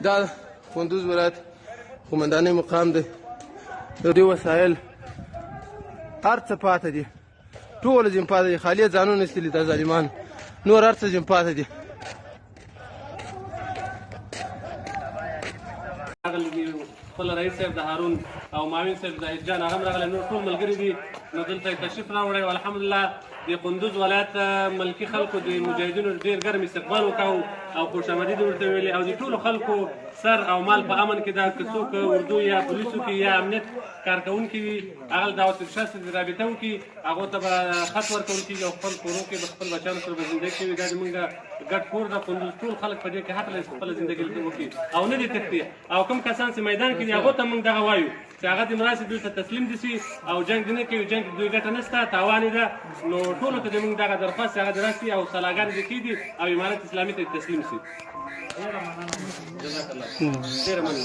دا کندوز ولایت قومندانۍ مقام دی. د دې وسایل هر څه پاته دي، ټول ځین پاته دي، خالي ځانونه ایستلي دا ظالمان، نور هر څه ځین پاته دي. خپل رئیس صاحب د هارون او معاون صاحب زاهد جان هغه هم راغلی، نور ټول ملګري دي، نو دلته تشریف راوړی او الحمدلله د کندوز ولایت ملکي خلکو د مجاهدینو ډېر ګرم استقبال وکړو او خوش آمدید ورته ویلې او د ټولو خلکو سر او مال په امن کې ده، که څوک اردو یا پولیسو کې یا امنیت کارکوونکي وي هغه دعوت الارشاد سره رابطه وکړي، هغو ته به خط ورکول کېږي او خپل کورو کې به خپل بچیانو سره به زندګي کوي. دا زموږ ګډ کور ده کندوز، ټول خلک په دې کې حق لري خپله زندګي وکړي او نه دي تښتي، او کوم کسان چې میدان کې دي هغو ته موږ دغه وایو چې هغه دې مراسي دلته تسلیم دي سي او جنګ دې نه کوي، جنګ کې دوی ګټه نشته، تاوان یې ده. نو ټولو ته دې موږ دغه درخواست هغه دې راسي او سلاګانې دې کېږي او امارت اسلامي ته تسلیم سي. ډېره مننه.